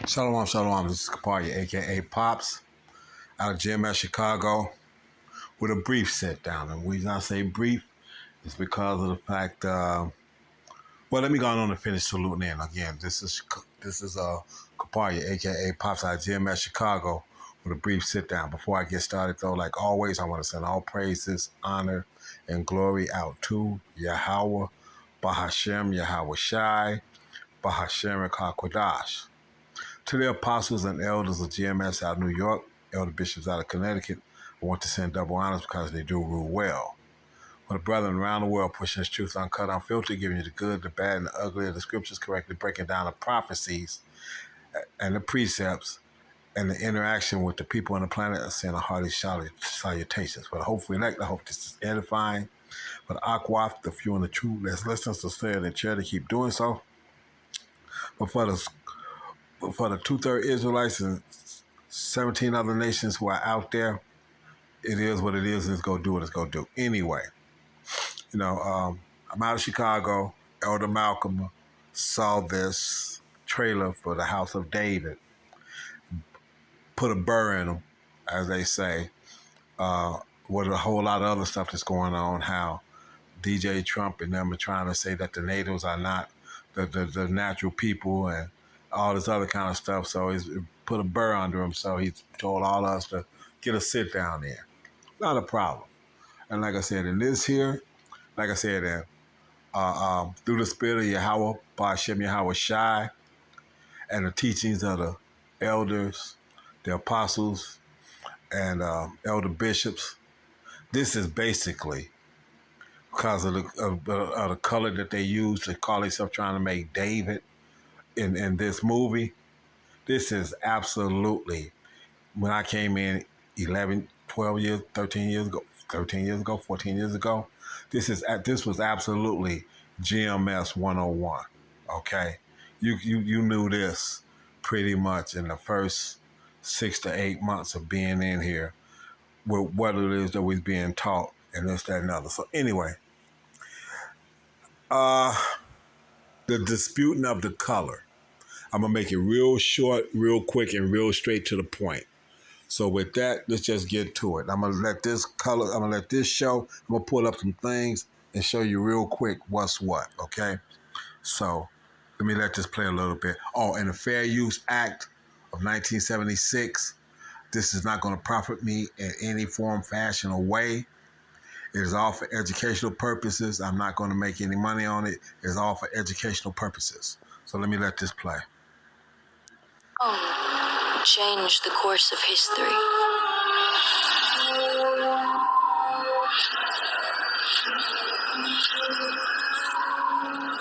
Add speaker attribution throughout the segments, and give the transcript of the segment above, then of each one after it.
Speaker 1: Shalom, shalom. This is Kapadia, a.k.a. Pops, out of GMS Chicago, with a brief sit down. And the reason I say brief is because of the fact, well, let me go on and finish saluting in. Again, this is Kapadia, a.k.a. Pops, out of GMS Chicago, with a brief sit down. Before I get started, though, like always, I want to send all praises, honor, and glory out to Yahweh, Bahashem, Yahweh Shai, Bahashem, Hakwadash. To the apostles and elders of GMS out of New York, elder bishops out of Connecticut, I want to send double honors because they do rule well. For the brethren around the world pushing this truth uncut, unfiltered, giving you the good, the bad, and the ugly of the scriptures, correctly breaking down the prophecies and the precepts and the interaction with the people on the planet, I send a hearty salutations. For the hopefully elect, I hope this is edifying. For the aquaf, the few and the true, let's listen to say it and chair to keep doing so. But for the 2/3 Israelites and 17 other nations who are out there, it is what it is. Let's go do what it's going to do. Anyway, I'm out of Chicago. Elder Malcolm saw this trailer for the House of David. Put a burr in them, as they say. With a whole lot of other stuff that's going on, how DJ Trump and them are trying to say that the natives are not the natural people and all this other kind of stuff. So he's put a burr under him. So he told all of us to get a sit down there. Not a problem. And like I said, in this here, like I said, through the spirit of Yahweh, Ba'ashem Yahweh Shai, and the teachings of the elders, the apostles, and elder bishops, this is basically because of the color that they use to call themselves trying to make David in this movie. This is absolutely, when I came in 11, 12 years, 13 years ago, 14 years ago, this was absolutely GMS 101, okay? You knew this pretty much in the first 6 to 8 months of being in here with what it is that was being taught and this, that, and other. So anyway, the disputing of the color. I'm going to make it real short, real quick, and real straight to the point. So with that, let's just get to it. I'm going to let this show, I'm going to pull up some things and show you real quick what's what, okay? So let me let this play a little bit. Oh, and the Fair Use Act of 1976, this is not going to profit me in any form, fashion, or way. It is all for educational purposes. I'm not going to make any money on it. It's all for educational purposes. So let me let this play.
Speaker 2: Change the course of history.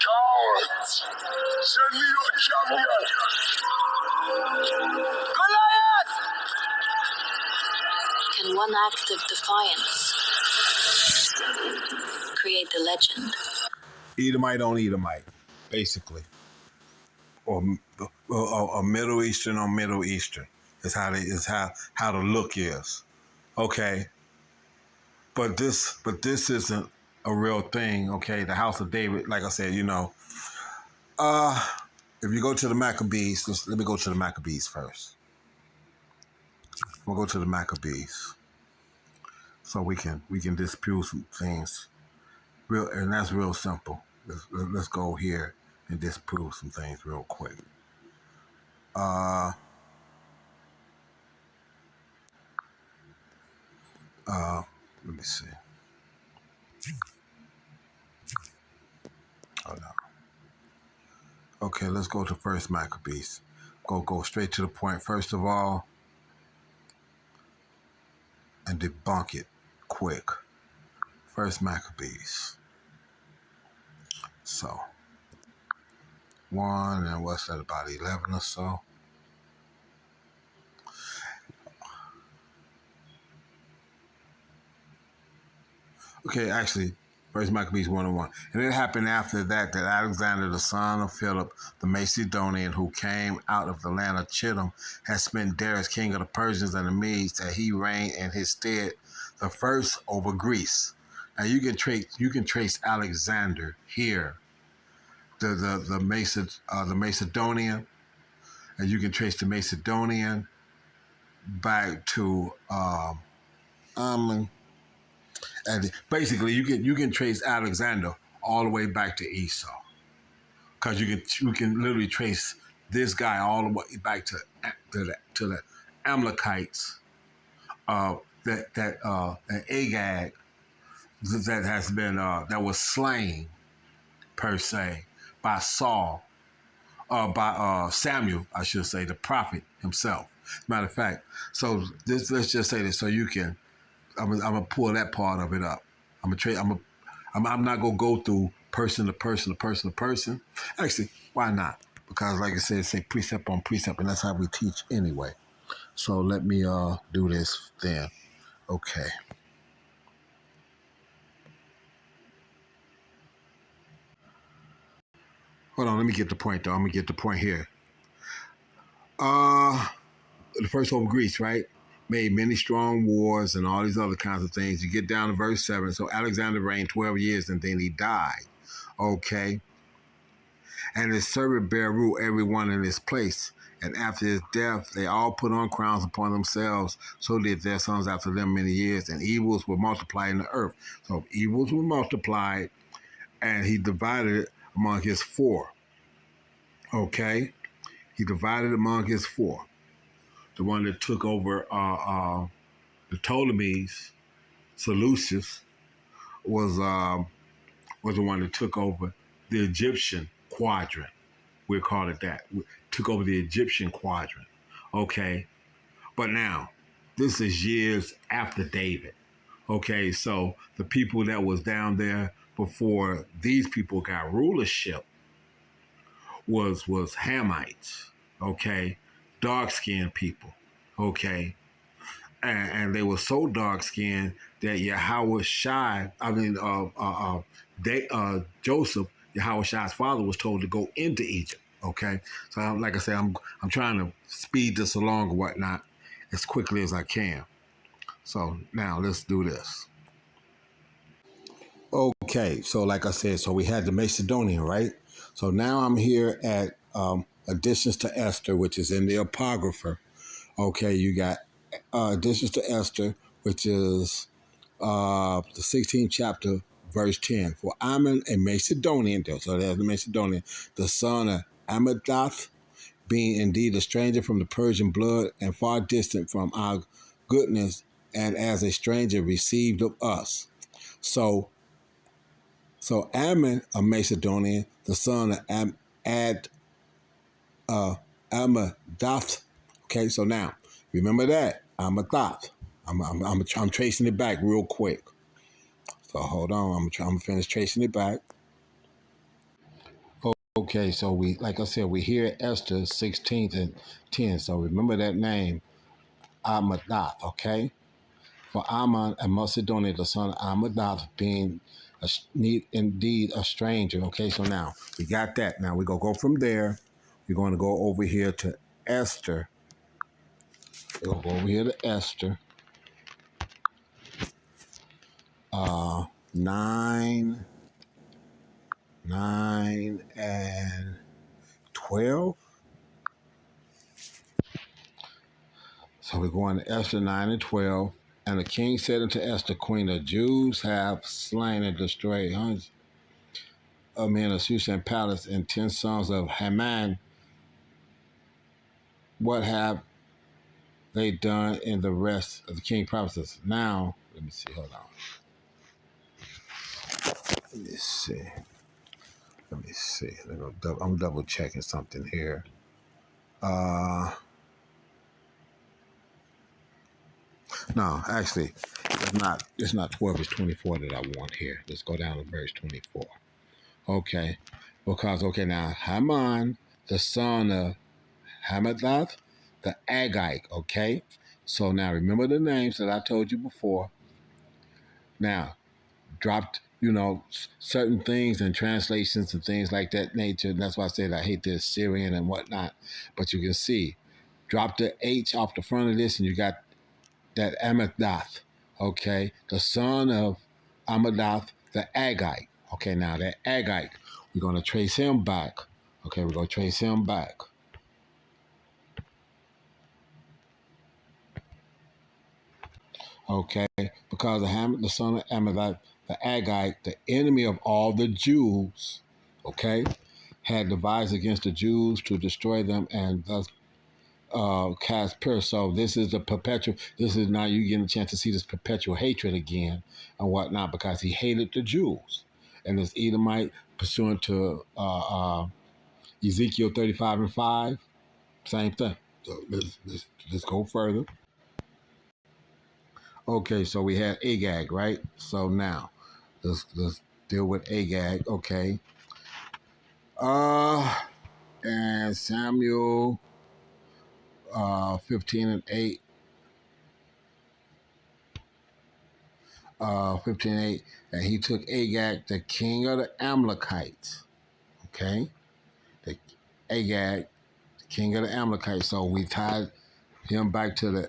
Speaker 3: Cowards! Send me your champion! Goliath!
Speaker 2: Can one act of defiance create the legend?
Speaker 1: Edomite on Edomite, basically. Or Middle Eastern on Middle Eastern is how the look is. Okay. But this isn't a real thing, okay? The House of David, like I said, if you go to the Maccabees, let me go to the Maccabees first. We'll go to the Maccabees. So we can dispute some things. And that's real simple. Let's go here and disprove some things real quick. Let me see. Oh no. Okay, let's go to First Maccabees. Go straight to the point first of all, and debunk it quick. First Maccabees. So 1 and what's that, about 11 or so. Okay, actually, First Maccabees 1:1. And it happened after that Alexander, the son of Philip, the Macedonian, who came out of the land of Chittim, had spent Darius, king of the Persians and the Medes, that he reigned in his stead, the first over Greece. Now you can trace Alexander here, the Macedonian, and you can trace the Macedonian back to Amon, and basically you can trace Alexander all the way back to Esau, because you can literally trace this guy all the way back to the Amalekites, that Agag that has been that was slain per se by Saul, by Samuel, I should say, the prophet himself. Matter of fact, so let's just say this, so you can. I'm gonna pull that part of it up. I'm not gonna go through person to person to person to person. Actually, why not? Because like I said, it's a precept on precept, and that's how we teach anyway. So let me do this then. Okay. Hold on, let me get the point though. I'm gonna get the point here. Uh the first over Greece, right? Made many strong wars and all these other kinds of things. You get down to verse 7. So Alexander reigned 12 years and then he died. Okay. And his servant bare rule everyone in his place. And after his death, they all put on crowns upon themselves. So did their sons after them many years. And evils were multiplied in the earth. So evils were multiplied, and he divided it among his four. Okay? He divided among his four. The one that took over the Ptolemies, Seleucus, was the one that took over the Egyptian quadrant. We'll call it that. Took over the Egyptian quadrant. Okay. But now, this is years after David. Okay. So the people that was down there before these people got rulership was Hamites. Okay. Dark skinned people. Okay. And they were so dark skinned that Joseph, Yahweh Shai's father, was told to go into Egypt. Okay, so like I said, I'm trying to speed this along or whatnot as quickly as I can. So now let's do this. Okay, so like I said, so we had the Macedonian, right? So now I'm here at Additions to Esther, which is in the Apocrypha. Okay, you got Additions to Esther, which is the 16th chapter, verse 10. For Ammon, a Macedonian, so there's the Macedonian, the son of Amadath, being indeed a stranger from the Persian blood and far distant from our goodness, and as a stranger received of us. So Ammon, a Macedonian, the son of Amadath. Okay, so now remember that Amadath. I'm tracing it back real quick. So hold on, I'm trying to finish tracing it back. Okay, so like I said, we hear Esther 16th and 10. So remember that name, Amadath. Okay, for Ammon and Macedonia, the son of Amadath, being indeed a stranger. Okay, so now we got that. Now we're gonna go from there. We're going to go over here to Esther. We're gonna go over here to Esther. 9, 9, and 12. So we're going to Esther 9 and 12. And the king said unto Esther, Queen, the Jews have slain and destroyed hundreds of men of Shushan palace and 10 sons of Haman. What have they done in the rest of the king provinces? Now, let me see, hold on. Let me see. I'm double checking something here. No, actually, it's not 12, it's 24 that I want here. Let's go down to verse 24. Okay. Because, okay, now, Haman, the son of Hamadath, the Agite, okay? So now, remember the names that I told you before. Now, dropped, certain things and translations and things like that nature. That's why I said I hate the Assyrian and whatnot. But you can see, drop the H off the front of this, and you got that Amadath, okay? The son of Amadath, the Agite. Okay, now that Agite, we're going to trace him back. Okay, we're going to trace him back. Okay, because of Ham, the son of Amalek, the Agite, the enemy of all the Jews, okay, had devised against the Jews to destroy them and thus cast pur. So this is the perpetual. This is now you getting a chance to see this perpetual hatred again and whatnot because he hated the Jews, and this Edomite pursuant to Ezekiel 35:5, same thing. So let's go further. Okay, so we had Agag, right? So now let's deal with Agag. Okay. Uh and Samuel 15:8. 15:8, and he took Agag, the king of the Amalekites. Okay, the Agag, the king of the Amalekites. So we tied him back to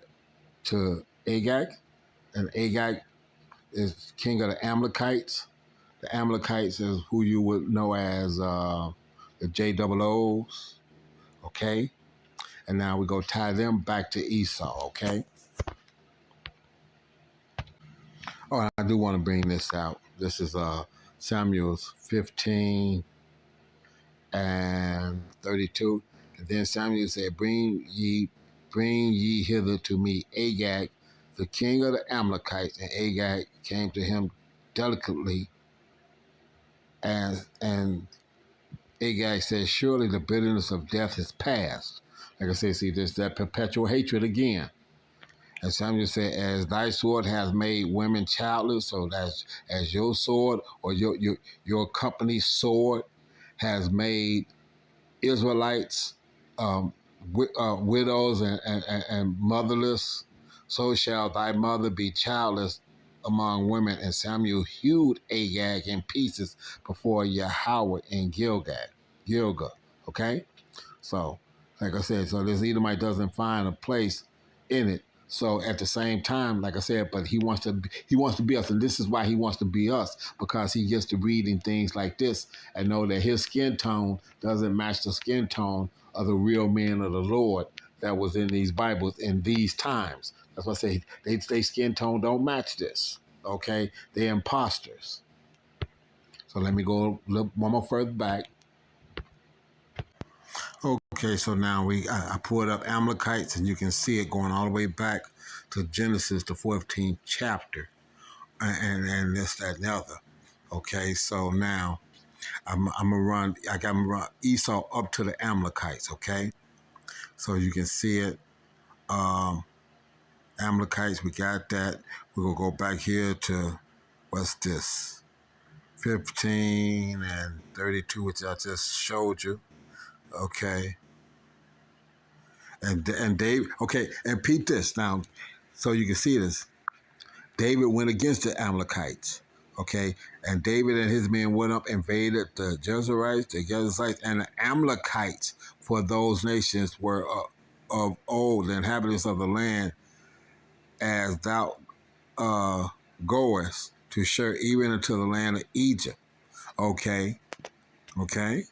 Speaker 1: Agag, and Agag is king of the Amalekites. The Amalekites is who you would know as the JOOs. Okay, and now we go tie them back to Esau. Okay. Oh, I do want to bring this out. This is Samuel's 15:32. And then Samuel said, bring ye hither to me Agag, the king of the Amalekites. And Agag came to him delicately, and Agag said, surely the bitterness of death is past. Like I said, see, there's that perpetual hatred again. And Samuel said, as thy sword has made women childless, so that's as your sword or your company's sword has made Israelites widows and motherless, so shall thy mother be childless among women. And Samuel hewed Agag in pieces before Yahweh in Gilgal. Okay? So, like I said, so this Edomite doesn't find a place in it. So at the same time, like I said, but he wants to be us, and this is why he wants to be us because he gets to reading things like this and know that his skin tone doesn't match the skin tone of the real men of the Lord that was in these Bibles in these times. That's why I say they skin tone don't match this. Okay, they're imposters. So let me go a little one more further back. Okay, so now I pulled up Amalekites, and you can see it going all the way back to Genesis, the 14th chapter, and this, that, and the other. Okay, so now I'm gonna run. I got to run Esau up to the Amalekites. Okay, so you can see it. Um, Amalekites, we got that. We're gonna go back here to what's this? 15:32, which I just showed you. Okay. And Dave, okay, and peep this now, so you can see this. David went against the Amalekites, okay, and David and his men went up, invaded the Jezreelites, the Jebusites, and the Amalekites. For those nations were of old the inhabitants of the land, as thou goest to share even into the land of Egypt. Okay, okay.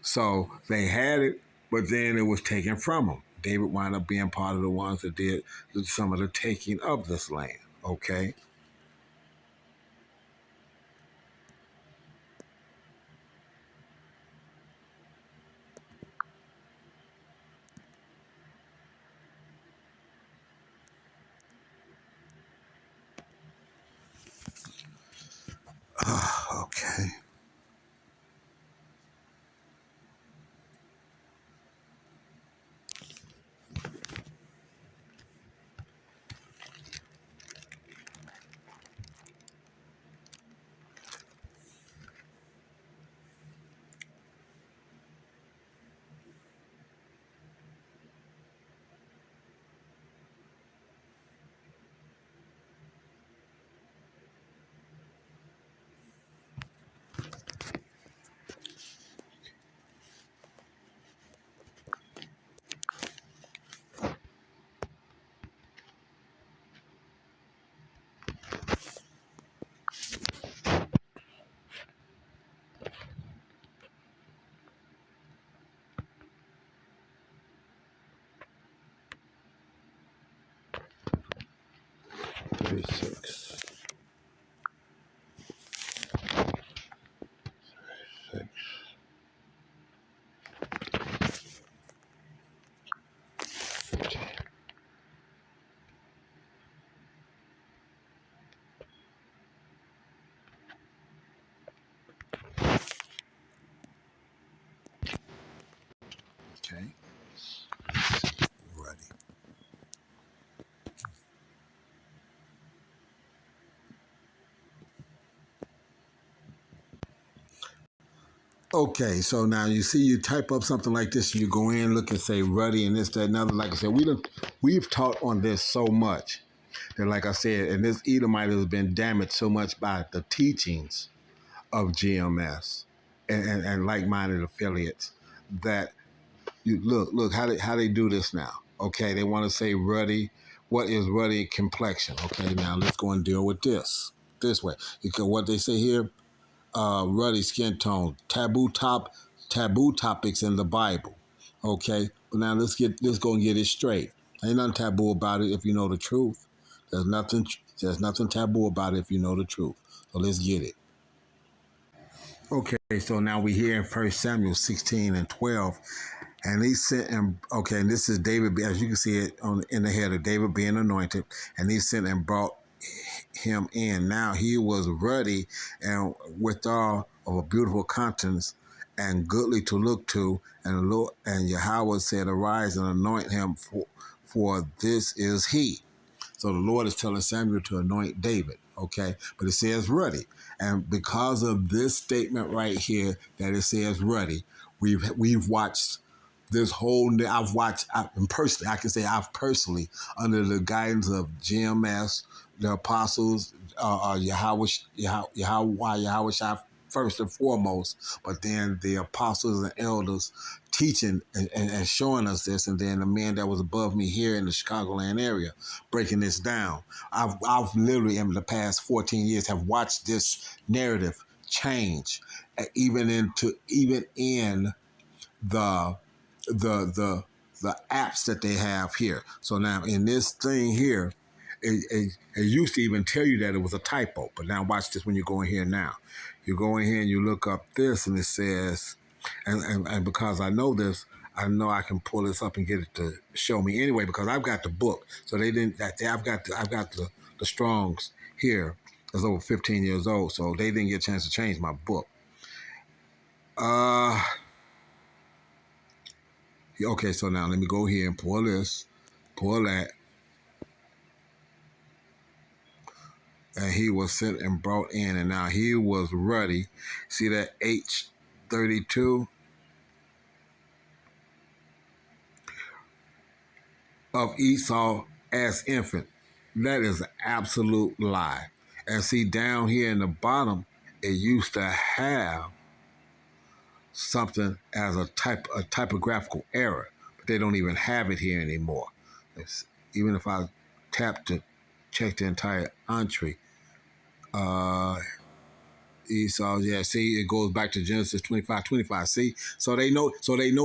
Speaker 1: So they had it, but then it was taken from them. David wound up being part of the ones that did some of the taking of this land. Okay. Okay. 36. 6. Okay. Ready. Okay, so now you see you type up something like this, you go in, look and say ruddy and this, that, and other. Like I said, we've taught on this so much that, like I said, and this Edomite has been damaged so much by the teachings of GMS and like-minded affiliates that you look how they do this now. Okay, they want to say ruddy. What is ruddy complexion? Okay, now let's go and deal with this way. Because what they say here, ruddy skin tone, taboo topics in the Bible. Okay, but now let's go and get it straight. Ain't nothing taboo about it if you know the truth. There's nothing taboo about it if you know the truth. So let's get it. Okay, so now we here in 1 Samuel 16 and 12. And he sent him, okay, and this is David, as you can see it in the header, David being anointed, and he sent and brought him in. Now he was ruddy and withal of a beautiful countenance and goodly to look to. And the Lord and Yahweh said, arise and anoint him, for this is he. So the Lord is telling Samuel to anoint David, okay? But it says ruddy. And because of this statement right here that it says ruddy, we've watched this whole, and personally, I can say I've personally, under the guidance of GMS, the apostles, Yahweh Shai first and foremost, but then the apostles and elders teaching and showing us this, and then the man that was above me here in the Chicagoland area breaking this down. I've literally in the past 14 years have watched this narrative change, even in the the the apps that they have here. So now in this thing here, it used to even tell you that it was a typo, but now watch this when you go in here now. You go in here and you look up this and it says, and because I know this, I know I can pull this up and get it to show me anyway because I've got the book. So they didn't. I've got the Strongs here. It's over 15 years old, so they didn't get a chance to change my book. Okay, so now let me go here and pull this, pull that. And he was sent and brought in, and now he was ruddy. See that H32 of Esau as infant. That is an absolute lie. And see down here in the bottom, it used to have something as a typographical error, but they don't even have it here anymore. Even if I tap to check the entire entry, Esau, yeah, see, it goes back to Genesis 25:25. See, so they know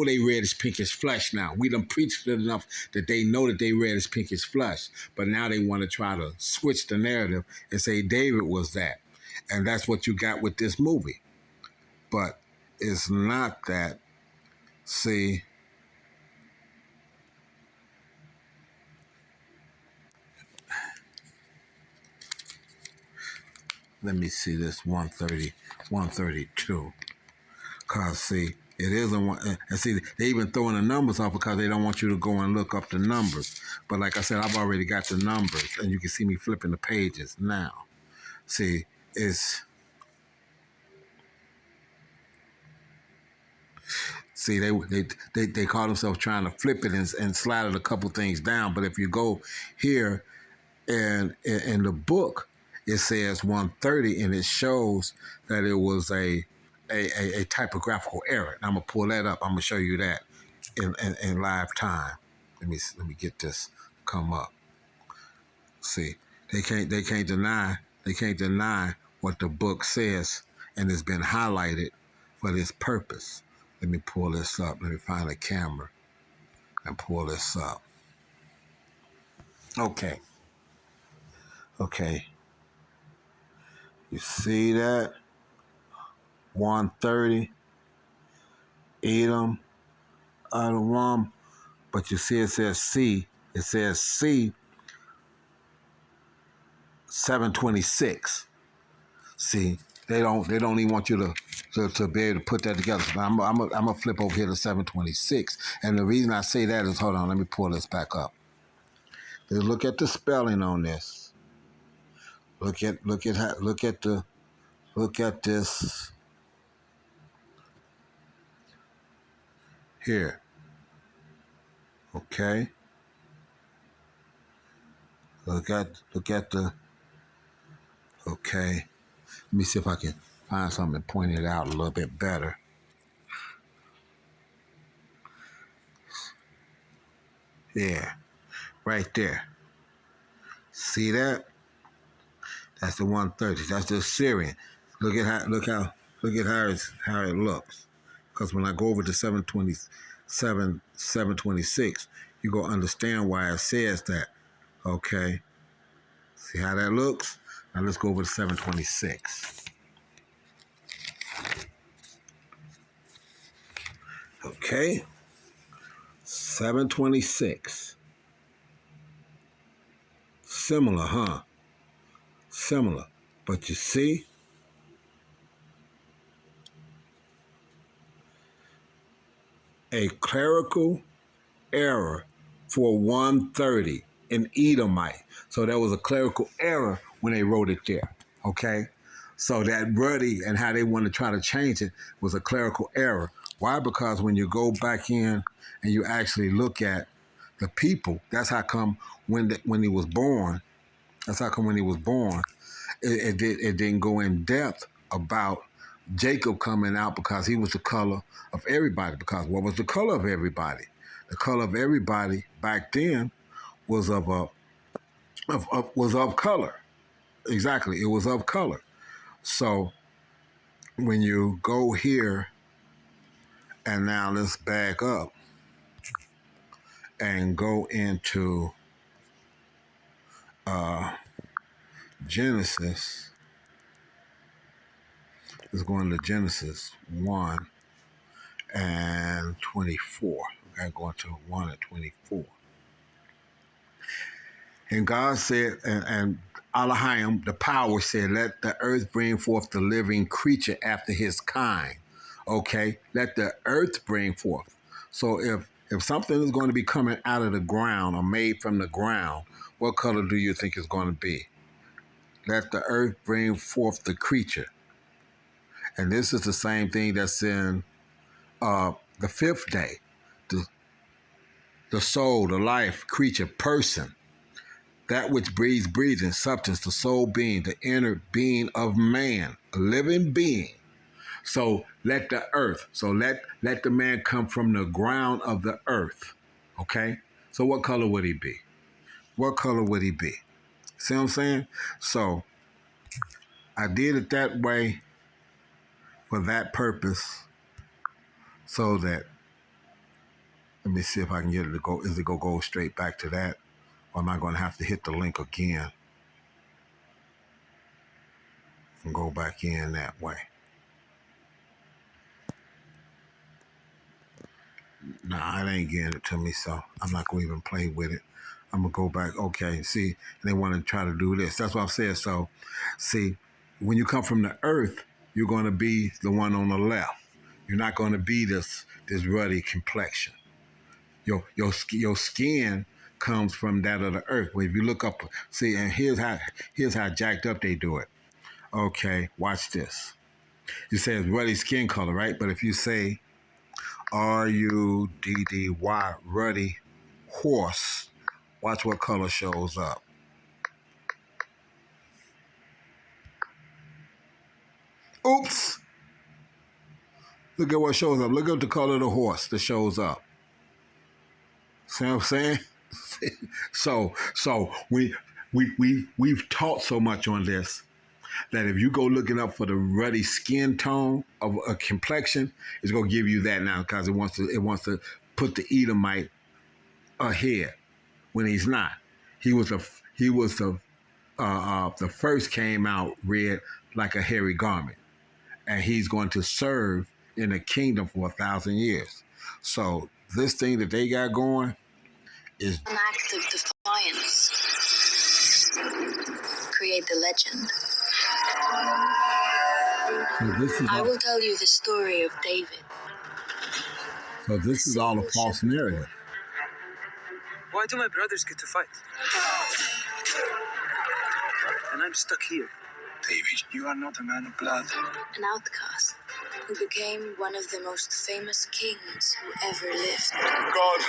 Speaker 1: they reddish pinkish flesh now. We done preached it enough that they know that they reddish pinkish flesh, but now they want to try to switch the narrative and say David was that, and that's what you got with this movie. But it's not that. See, let me see this 130, 132. Cause see, it isn't one, and see, they even throwing the numbers off because they don't want you to go and look up the numbers. But like I said, I've already got the numbers, and you can see me flipping the pages now. See, it's see they call themselves trying to flip it and slide it a couple things down. But if you go here and in the book, it says 130, and it shows that it was a typographical error. And I'm gonna pull that up. I'm gonna show you that in live time. Let me get this come up. See, they can't deny what the book says, and it's been highlighted for this purpose. Let me pull this up. Let me find a camera and pull this up. Okay. Okay. You see that? 130. Edom, Aram. But you see it says C. It says C 726. See, they don't even want you to be able to put that together. So I'm gonna flip over here to 726. And the reason I say that is, hold on, let me pull this back up. Let's look at the spelling on this. Look at this here. Okay. Look at the okay. Let me see if I can find something and point it out a little bit better. Yeah, right there. See that? That's the 130. That's the Syrian. Look at how it looks. Because when I go over to 727, 726, you go understand why it says that. Okay. See how that looks? Now let's go over to 726. Okay. 726. Similar, huh? Similar. But you see, a clerical error for 130 in Edomite. So there was a clerical error when they wrote it there. Okay? So that ruddy and how they want to try to change it was a clerical error. Why? Because when you go back in and you actually look at the people, that's how come when he was born, it didn't go in depth about Jacob coming out because he was the color of everybody. Because what was the color of everybody? The color of everybody back then was was of color. Exactly, it was of color. So when you go here and now let's back up and go into Genesis. Let's go into Genesis 1 and 24. We gotta go into 1 and 24. And God said, and Elohim, the power said, let the earth bring forth the living creature after his kind. Okay? Let the earth bring forth. So if something is going to be coming out of the ground or made from the ground, what color do you think it's going to be? Let the earth bring forth the creature. And this is the same thing that's in the fifth day. The soul, the life, creature, person. That which breathes breathing, substance, the soul being, the inner being of man, a living being. So let the earth, let the man come from the ground of the earth. Okay? So what color would he be? What color would he be? See what I'm saying? So I did it that way for that purpose so that, let me see if I can get it to go, is it going to go straight back to that? Or am I going to have to hit the link again and go back in that way? Nah, it ain't getting it to me, so I'm not going to even play with it. I'm going to go back. Okay, see, they want to try to do this. That's what I'm saying. So, see, when you come from the earth, you're going to be the one on the left. You're not going to be this ruddy complexion. Your skin comes from that of the earth. Well, if you look up, see, and here's how jacked up they do it. Okay, watch this. You say it's ruddy skin color, right? But if you say RUDDY, ruddy horse, watch what color shows up. Oops! Look at what shows up. Look at the color of the horse that shows up. See what I'm saying? So we've taught so much on this that if you go looking up for the ruddy skin tone of a complexion, it's gonna give you that now because it wants to put the Edomite ahead when he's not. He was a The first came out red like a hairy garment, and he's going to serve in the kingdom for 1,000 years. So this thing that they got going is
Speaker 2: An act of defiance. Create the legend.
Speaker 1: so this is
Speaker 2: I
Speaker 1: all,
Speaker 2: will tell you the story of David.
Speaker 1: so this is all a false narrative.
Speaker 4: Why do my brothers get to fight? And I'm stuck here.
Speaker 3: David, you are not a man of blood.
Speaker 2: An outcast who became one of the most famous kings who ever lived.
Speaker 3: God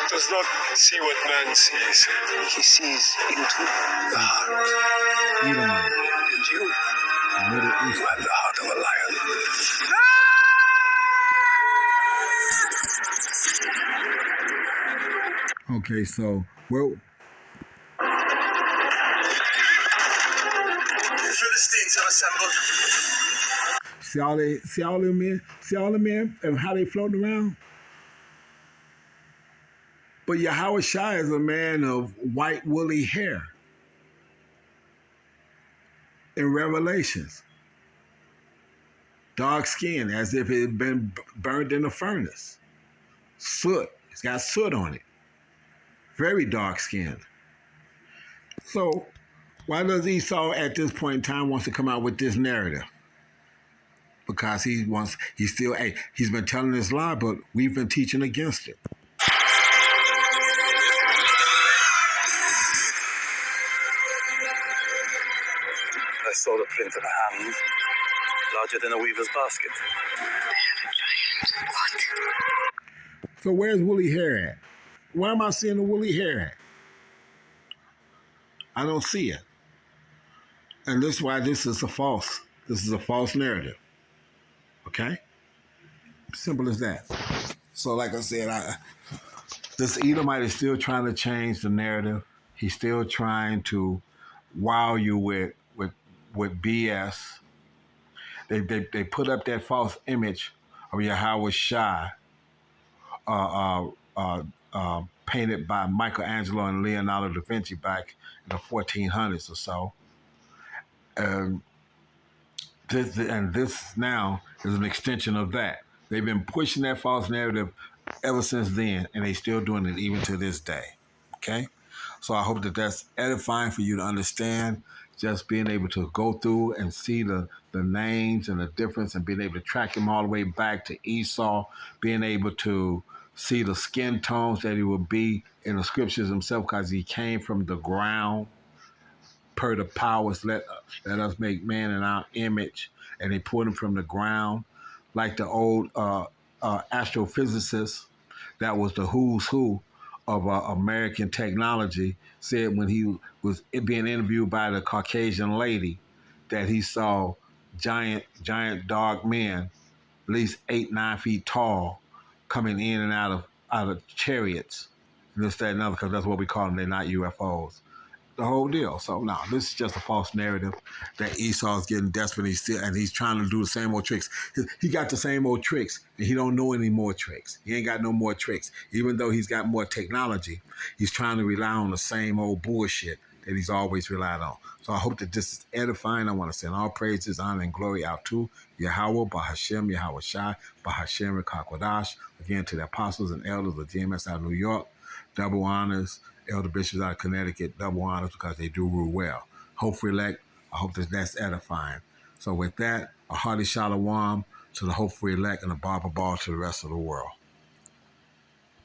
Speaker 3: does not see what man sees.
Speaker 4: He sees into
Speaker 3: The heart.
Speaker 1: Edomite,
Speaker 3: And you
Speaker 1: Middle East.
Speaker 3: have the heart of a lion.
Speaker 1: Okay, so well,
Speaker 3: The Philistines have assembled.
Speaker 1: see all them men, and how they floating around. But Yahweh Shai is a man of white woolly hair in Revelations, dark skin, as if it had been burned in a furnace. Soot, it's got soot on it. Very dark skinned. So why does Esau at this point in time wants to come out with this narrative? Because he's been telling this lie, but we've been teaching against it.
Speaker 4: I saw the print of a hand, larger than a weaver's basket.
Speaker 2: What?
Speaker 1: So where's woolly hair at? Where am I seeing the woolly hair at? I don't see it. And this is why this is a false narrative. Okay? Simple as that. So like I said, this Edomite is still trying to change the narrative. He's still trying to wow you with BS. They put up that false image of Yahweh Shai, painted by Michelangelo and Leonardo da Vinci back in the 1400s or so. And this now is an extension of that. They've been pushing that false narrative ever since then, and they still doing it even to this day. Okay? So I hope that that's edifying for you to understand, just being able to go through and see the names and the difference and being able to track him all the way back to Esau, being able to see the skin tones that he would be in the scriptures himself because he came from the ground. Per the powers, let us make man in our image, and they pulled him from the ground, like the old astrophysicist that was the who's who of American technology said when he was being interviewed by the Caucasian lady that he saw giant dark men, at least 8-9 feet tall, coming in and out of chariots, and this, that, and other, because that's what we call them. They're not UFOs. The whole deal. So no, this is just a false narrative that Esau is getting desperate. He's trying to do the same old tricks. He got the same old tricks, and he don't know any more tricks. He ain't got no more tricks. Even though he's got more technology, he's trying to rely on the same old bullshit that he's always relied on. So I hope that this is edifying. I want to send all praises, honor, and glory out to Yahweh, Bahashem, Yahweh Shai, Bahashem, Rekakwadash. Again, to the apostles and elders of GMS out of New York. Double honors. Elder bishops out of Connecticut, double honors because they do rule well. Hopefully, elect, I hope that that's edifying. So with that, a hearty shalom to the hopefully elect and a barber ball to the rest of the world.